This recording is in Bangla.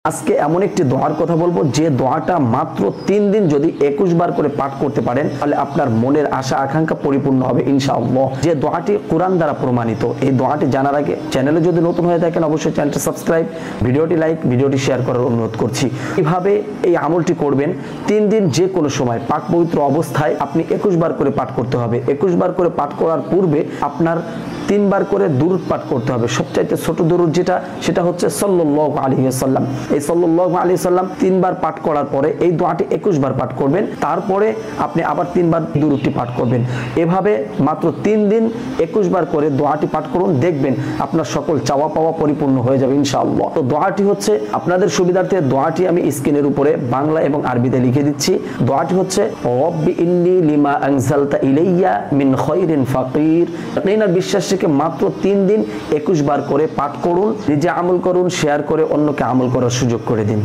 আজকে এমন একটি দোয়ার কথা বলবো যে দোয়াটা মাত্র 3 দিন যদি 21 বার করে পাঠ করতে পারেন তাহলে আপনার মনের আশা আকাঙ্ক্ষা পরিপূর্ণ হবে ইনশাআল্লাহ। যে দোয়াটি কোরআন দ্বারা প্রমাণিত। এই দোয়াটি জানার আগে চ্যানেলে যদি নতুন হয়ে থাকেন অবশ্যই চ্যানেলটি সাবস্ক্রাইব, ভিডিওটি লাইক, ভিডিওটি শেয়ার করার অনুরোধ করছি। কিভাবে এই আমলটি করবেন? 3 দিন যে কোনো সময় পাক পবিত্র অবস্থায় আপনি 21 বার করে পাঠ করতে হবে। 21 বার করে পাঠ করার পূর্বে আপনার 3 বার করে দুরূদ পাঠ করতে হবে। সবচাইতে ছোট দুরূদ যেটা সেটা হচ্ছে সাল্লাল্লাহু আলাইহি ওয়াসাল্লাম। এই সাল্লাল্লাহু আলাইহি ওয়াসাল্লাম 3 বার পাঠ করার পরে এই দোয়াটি 21 বার পাঠ করবেন। তারপরে আপনি আবার 3 বার দুরূদটি পাঠ করবেন। এভাবে মাত্র 3 দিন 21 বার করে দোয়াটি পাঠ করুন, দেখবেন আপনার সকল চাওয়া পাওয়া পরিপূর্ণ হয়ে যাবে ইনশাআল্লাহ। তো দোয়াটি হচ্ছে আপনাদের সুবিধার্থে দোয়াটি আমি স্ক্রিনের উপরে বাংলা এবং আরবিতে লিখে দিচ্ছি। দোয়াটি হচ্ছে রব্বি ইন্নী লিমা আনজালতা ইলাইয়া মিন খায়রিন ফাকির। আপনার বিশ্বাস থেকে মাত্র 3 দিন 21 বার করে পাঠ করুন, নিজে আমল করুন, শেয়ার করে অন্যকে আমল করার সুযোগ করে দিন।